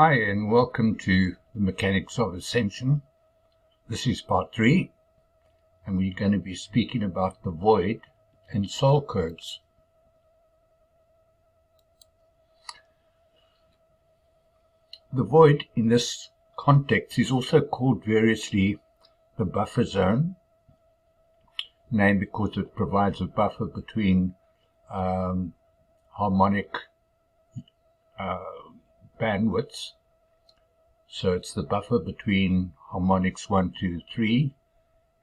Hi and welcome to the Mechanics of Ascension. This is part 3 and we're going to be speaking about the void and soul codes. The void in this context is also called variously the buffer zone, named because it provides a buffer between harmonic bandwidths. So it's the buffer between harmonics 1, 2, 3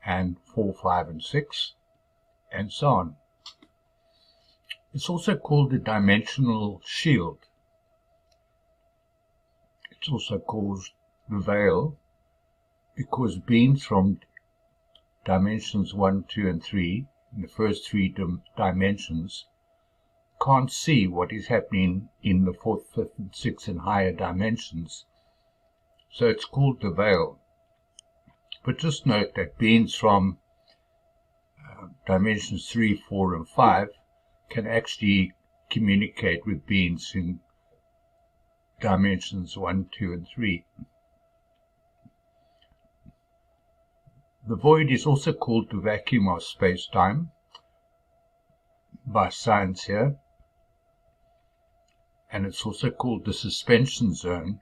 and 4, 5 and 6 and so on. It's also called the dimensional shield. It's also called the veil because beings from dimensions 1, 2 and 3, in the first 3 dimensions, can't see what is happening in the 4th, 5th and 6th and higher dimensions. So it's called the veil. But just note that beings from dimensions 3, 4 and 5 can actually communicate with beings in dimensions 1, 2 and 3. The void is also called the vacuum of space-time by science here, and it's also called the suspension zone,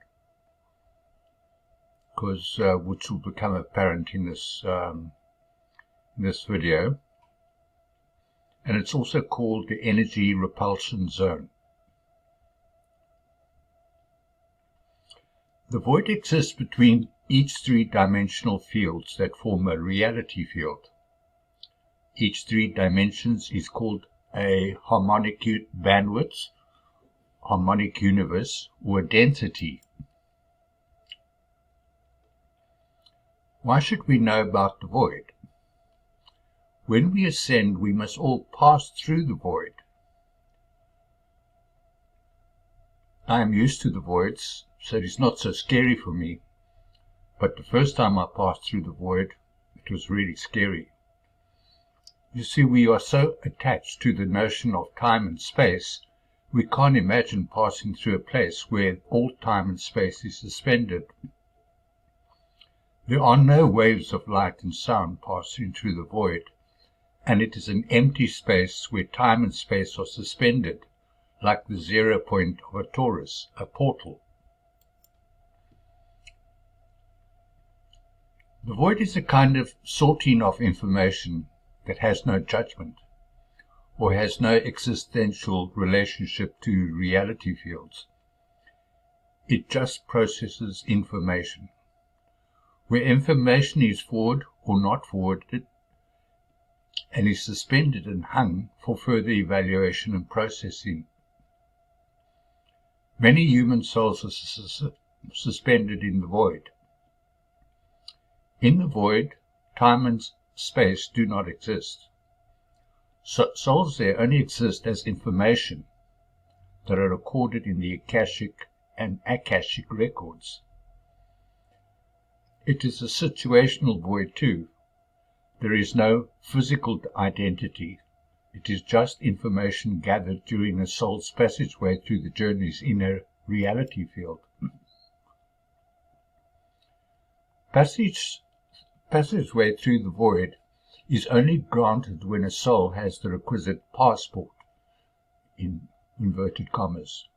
because which will become apparent in this video, and it's also called the energy repulsion zone. The void exists between each 3-dimensional fields that form a reality field. Each 3 dimensions is called a harmonic bandwidth, harmonic universe, or density. Why should we know about the void? When we ascend, we must all pass through the void. I am used to the voids, so it is not so scary for me. But the first time I passed through the void, it was really scary. You see, we are so attached to the notion of time and space, we can't imagine passing through a place where all time and space is suspended. There are no waves of light and sound passing through the void, and it is an empty space where time and space are suspended, like the 0 point of a torus, a portal. The void is a kind of sorting of information that has no judgment, or has no existential relationship to reality fields. It just processes information. Where information is forward or not forwarded, and is suspended and hung for further evaluation and processing. Many human souls are suspended in the void. In the void, time and space do not exist. So souls there only exist as information that are recorded in the Akashic and Akashic records. It is a situational void too. There is no physical identity. It is just information gathered during a soul's passageway through the journey's inner reality field. Passageway through the void is only granted when a soul has the requisite passport, in inverted commas.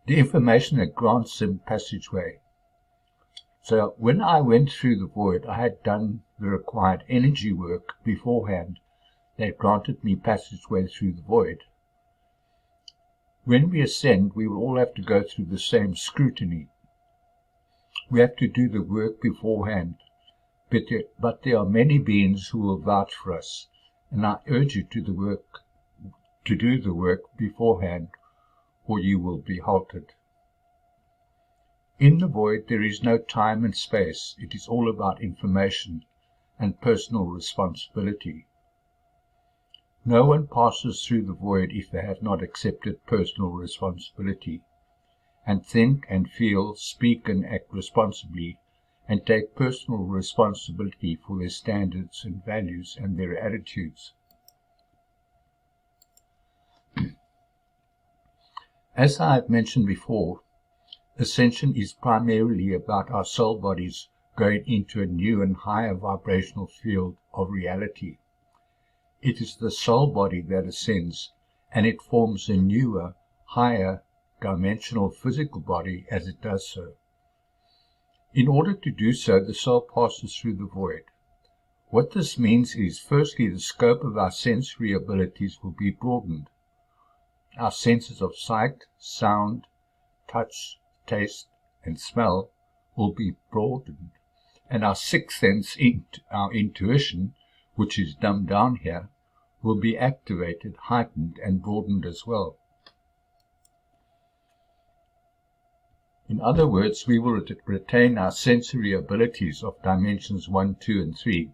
The information that grants them passageway. So when I went through the void, I had done the required energy work beforehand that granted me passageway through the void. When we ascend, we will all have to go through the same scrutiny. We have to do the work beforehand, but there are many beings who will vouch for us, and I urge you to do the work beforehand, or you will be halted. In the void there is no time and space. It is all about information and personal responsibility. No one passes through the void if they have not accepted personal responsibility, and think and feel, speak and act responsibly, and take personal responsibility for their standards and values and their attitudes. As I have mentioned before, Ascension is primarily about our soul bodies going into a new and higher vibrational field of reality. It is the soul body that ascends, and it forms a newer, higher dimensional physical body as it does so. In order to do so, the soul passes through the void. What this means is, firstly, the scope of our sensory abilities will be broadened. Our senses of sight, sound, touch, taste, and smell will be broadened, and our sixth sense, our intuition, which is dumbed down here, will be activated, heightened, and broadened as well. In other words, we will retain our sensory abilities of dimensions 1, 2, and 3,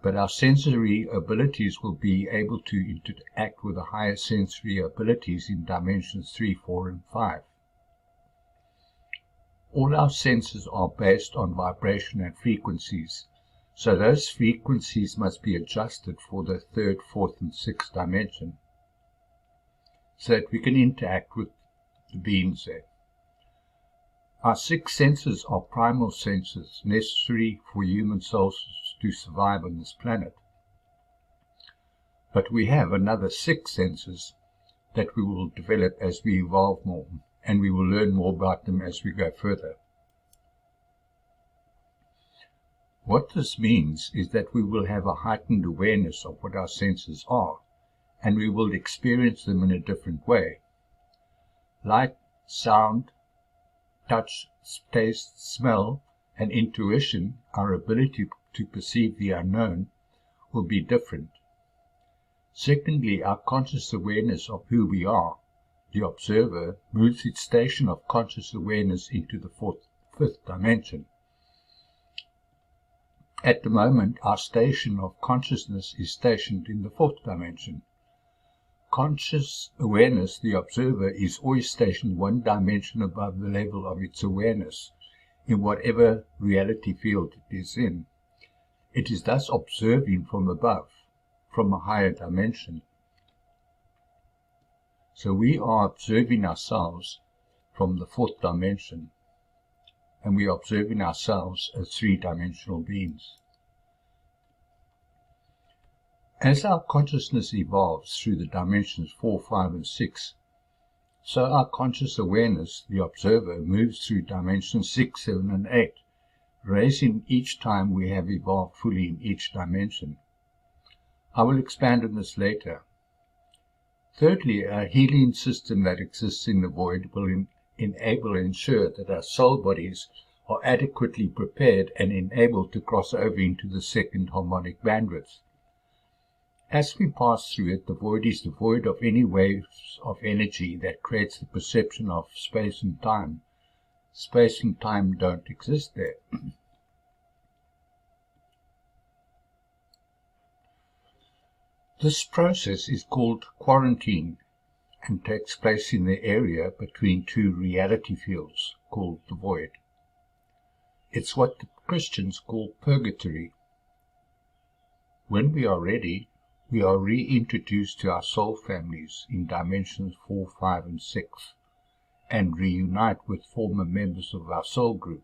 but our sensory abilities will be able to interact with the higher sensory abilities in dimensions 3, 4, and 5. All our senses are based on vibration and frequencies, so those frequencies must be adjusted for the third, fourth, and sixth dimension, so that we can interact with the beings there. Our six senses are primal senses necessary for human souls to survive on this planet. But we have another six senses that we will develop as we evolve more, and we will learn more about them as we go further. What this means is that we will have a heightened awareness of what our senses are, and we will experience them in a different way. Light, sound, touch, taste, smell, and intuition, our ability to perceive the unknown, will be different. Secondly, our conscious awareness of who we are, the observer, moves its station of conscious awareness into the fifth dimension. At the moment, our station of consciousness is stationed in the fourth dimension. Conscious awareness, the observer, is always stationed one dimension above the level of its awareness, in whatever reality field it is in. It is thus observing from above, from a higher dimension. So we are observing ourselves from the fourth dimension, and we are observing ourselves as three-dimensional beings. As our consciousness evolves through the dimensions 4, 5, and 6, so our conscious awareness, the observer, moves through dimensions 6, 7, and 8, raising each time we have evolved fully in each dimension. I will expand on this later. Thirdly, a healing system that exists in the void will enable and ensure that our soul bodies are adequately prepared and enabled to cross over into the second harmonic bandwidth. As we pass through it, the void is devoid of any waves of energy that creates the perception of space and time. Space and time don't exist there. This process is called quarantine and takes place in the area between two reality fields called the void. It's what the Christians call purgatory. When we are ready, we are reintroduced to our soul families in dimensions 4, 5, and 6, and reunite with former members of our soul group,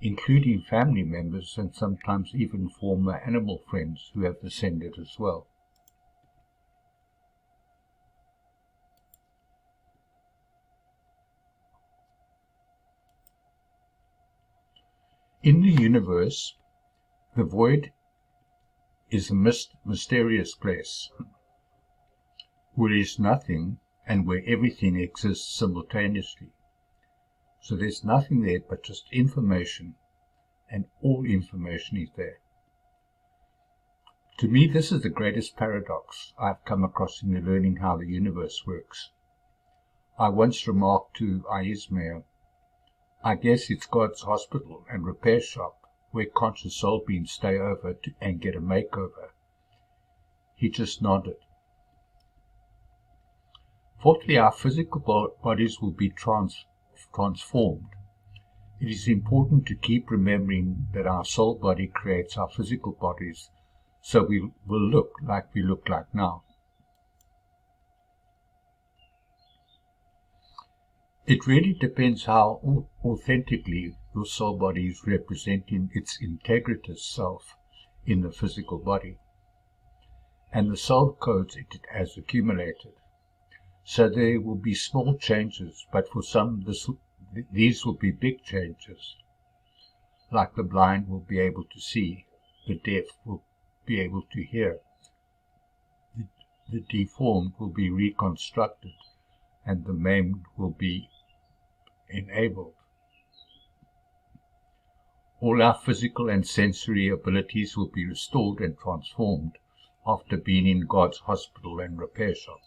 including family members and sometimes even former animal friends who have ascended as well. In the universe, the void is a mysterious place, where there is nothing and where everything exists simultaneously. So there's nothing there but just information, and all information is there. To me, this is the greatest paradox I've come across in learning how the universe works. I once remarked to Ismail, I guess it's God's hospital and repair shop where conscious soul beings stay over and get a makeover. He just nodded. Fourthly, our physical bodies will be transformed. It is important to keep remembering that our soul body creates our physical bodies, so we will look like we look like now. It really depends how authentically your soul body is representing its integritous self in the physical body, and the soul codes it has accumulated. So there will be small changes, but for some these will be big changes. Like the blind will be able to see, the deaf will be able to hear, the deformed will be reconstructed, and the maimed will be enabled. All our physical and sensory abilities will be restored and transformed after being in God's hospital and repair shop.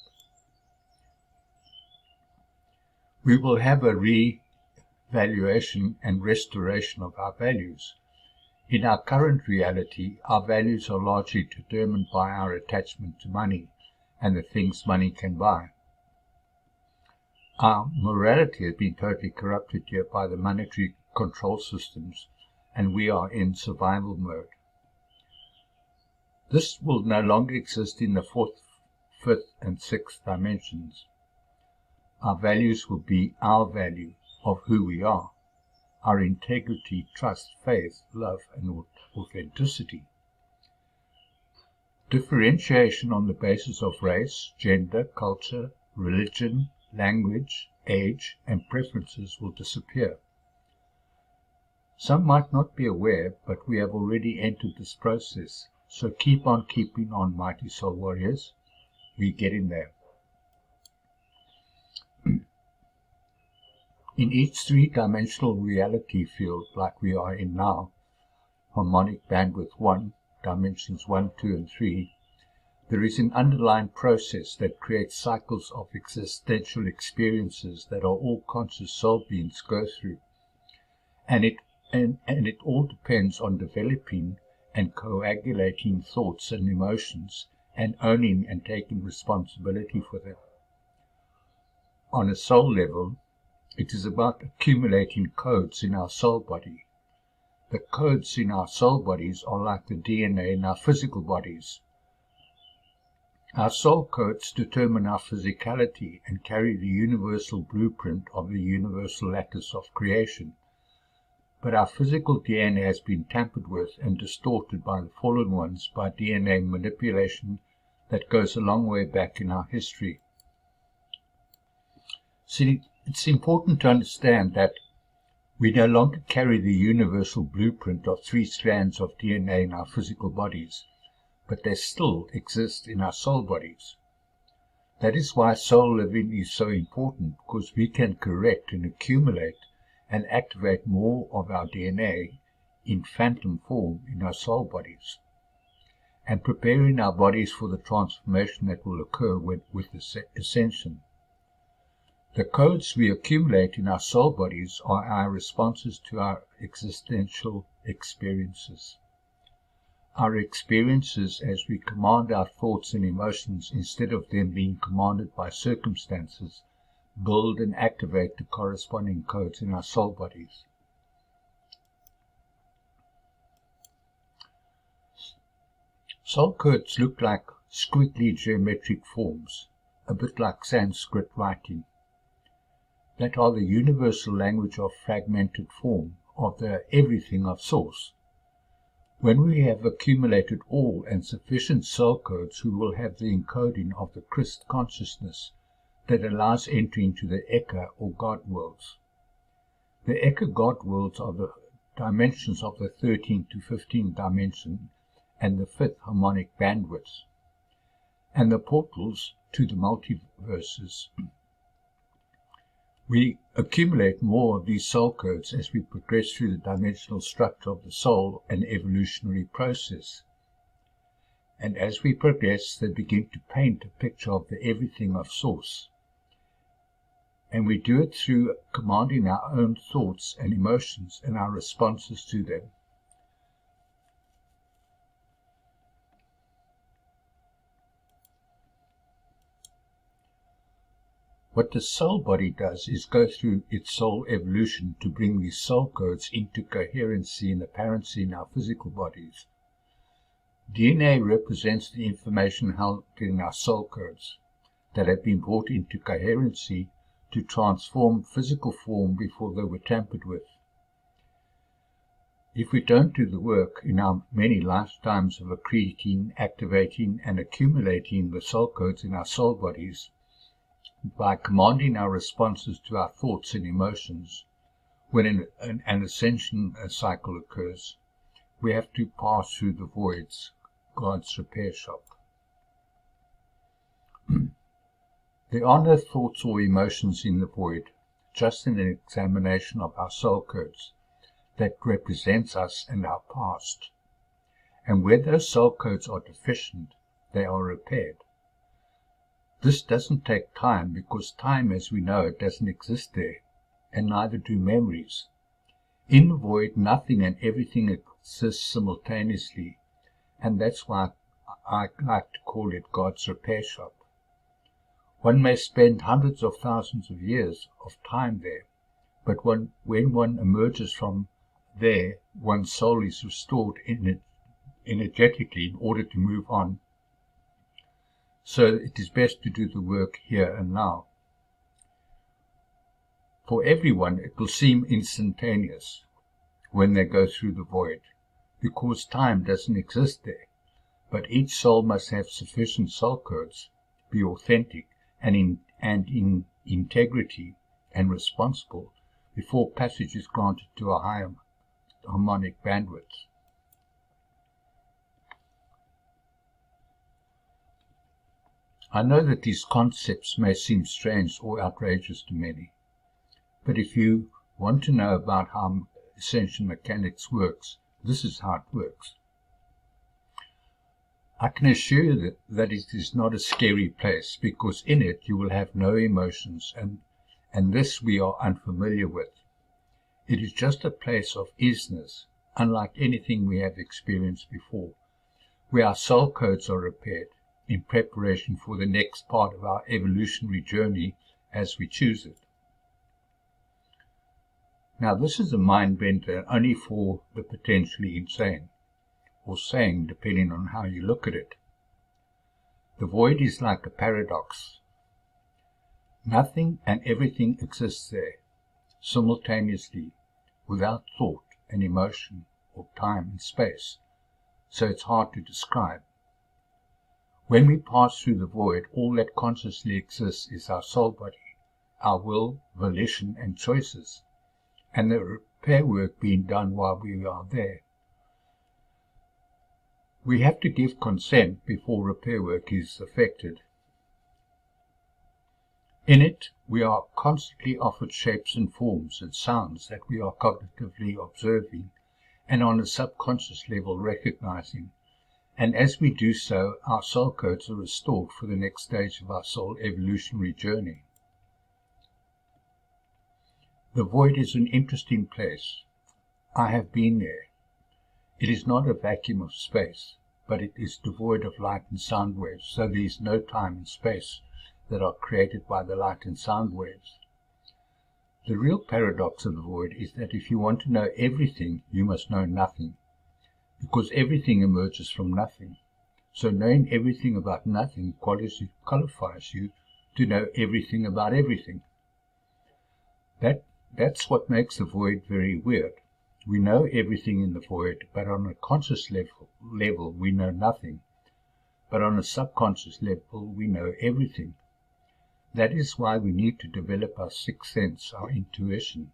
We will have a re-evaluation and restoration of our values. In our current reality, our values are largely determined by our attachment to money and the things money can buy. Our morality has been totally corrupted here by the monetary control systems, and we are in survival mode. This will no longer exist in the fourth, fifth, and sixth dimensions. Our values will be our value of who we are, our integrity, trust, faith, love, and authenticity. Differentiation on the basis of race, gender, culture, religion, language, age, and preferences will disappear. Some might not be aware, but we have already entered this process, so keep on keeping on, mighty soul warriors. We're getting there. In each three-dimensional reality field like we are in now, harmonic bandwidth 1, dimensions 1, 2, and 3, there is an underlying process that creates cycles of existential experiences that are all conscious soul beings go through. And it all depends on developing and coagulating thoughts and emotions and owning and taking responsibility for them. On a soul level, it is about accumulating codes in our soul body. The codes in our soul bodies are like the DNA in our physical bodies. Our soul codes determine our physicality and carry the universal blueprint of the universal lattice of creation. But our physical DNA has been tampered with and distorted by the fallen ones by DNA manipulation that goes a long way back in our history. See, it's important to understand that we no longer carry the universal blueprint of 3 strands of DNA in our physical bodies, but they still exist in our soul bodies. That is why soul living is so important, because we can correct and accumulate and activate more of our DNA in phantom form in our soul bodies, and preparing our bodies for the transformation that will occur with ascension. The codes we accumulate in our soul bodies are our responses to our existential experiences. Our experiences as we command our thoughts and emotions instead of them being commanded by circumstances build and activate the corresponding codes in our soul bodies. Soul codes look like squiggly geometric forms, a bit like Sanskrit writing, that are the universal language of fragmented form, of the everything of Source. When we have accumulated all and sufficient soul codes, we will have the encoding of the Christ consciousness that allows entry into the Eka or God worlds. The Eka God worlds are the dimensions of the 13 to 15 dimension and the 5th harmonic bandwidth, and the portals to the multiverses. We accumulate more of these soul codes as we progress through the dimensional structure of the soul and evolutionary process. And as we progress, they begin to paint a picture of the everything of Source. And we do it through commanding our own thoughts and emotions and our responses to them. What the soul body does is go through its soul evolution to bring these soul codes into coherency and apparency in our physical bodies. DNA represents the information held in our soul codes that have been brought into coherency to transform physical form before they were tampered with. If we don't do the work in our many lifetimes of accreting, activating, and accumulating the soul codes in our soul bodies, by commanding our responses to our thoughts and emotions, when an ascension cycle occurs, we have to pass through the voids, God's repair shop. There are no thoughts or emotions in the void, just an examination of our soul codes that represents us and our past. And where those soul codes are deficient, they are repaired. This doesn't take time, because time as we know it doesn't exist there, and neither do memories. In the void, nothing and everything exists simultaneously, and that's why I like to call it God's repair shop. One may spend hundreds of thousands of years of time there, but when one emerges from there, one's soul is restored energetically in order to move on. So it is best to do the work here and now. For everyone, it will seem instantaneous when they go through the void, because time doesn't exist there. But each soul must have sufficient soul codes, be authentic and in integrity and responsible before passage is granted to a higher harmonic bandwidth. I know that these concepts may seem strange or outrageous to many, but if you want to know about how Ascension Mechanics works, this is how it works. I can assure you that it is not a scary place, because in it you will have no emotions, and this we are unfamiliar with. It is just a place of isness, unlike anything we have experienced before, where our soul codes are repaired in preparation for the next part of our evolutionary journey as we choose it. Now, this is a mind bender only for the potentially insane, or sane, depending on how you look at it. The void is like a paradox. Nothing and everything exists there, simultaneously, without thought and emotion, or time and space, so it's hard to describe. When we pass through the void, all that consciously exists is our soul body, our will, volition, and choices, and the repair work being done while we are there. We have to give consent before repair work is effected. In it, we are constantly offered shapes and forms and sounds that we are cognitively observing and on a subconscious level recognizing, and as we do so, our soul codes are restored for the next stage of our soul evolutionary journey. The void is an interesting place. I have been there. It is not a vacuum of space, but it is devoid of light and sound waves, so there is no time and space that are created by the light and sound waves. The real paradox of the void is that if you want to know everything, you must know nothing, because everything emerges from nothing. So knowing everything about nothing qualifies you to know everything about everything. That's what makes the void very weird. We know everything in the void, but on a conscious level we know nothing. But on a subconscious level we know everything. That is why we need to develop our sixth sense, our intuition.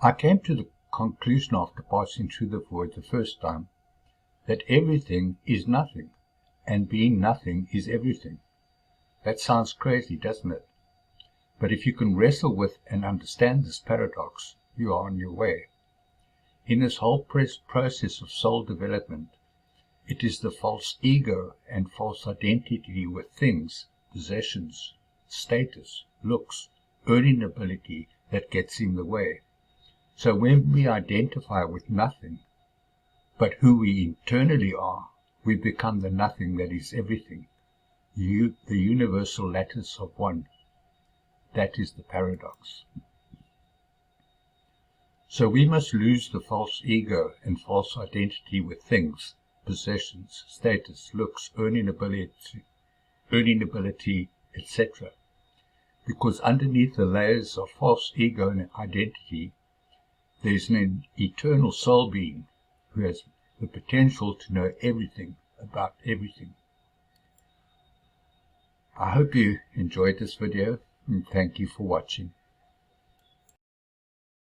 I came to the conclusion after passing through the void the first time that everything is nothing, and being nothing is everything. That sounds crazy, doesn't it? But if you can wrestle with and understand this paradox, you are on your way. In this whole process of soul development, it is the false ego and false identity with things, possessions, status, looks, earning ability that gets in the way. So when we identify with nothing, but who we internally are, we become the nothing that is everything, the universal lattice of one. That is the paradox. So we must lose the false ego and false identity with things, possessions, status, looks, earning ability, etc. Because underneath the layers of false ego and identity, there's an eternal soul being who has the potential to know everything about everything. I hope you enjoyed this video, and thank you for watching.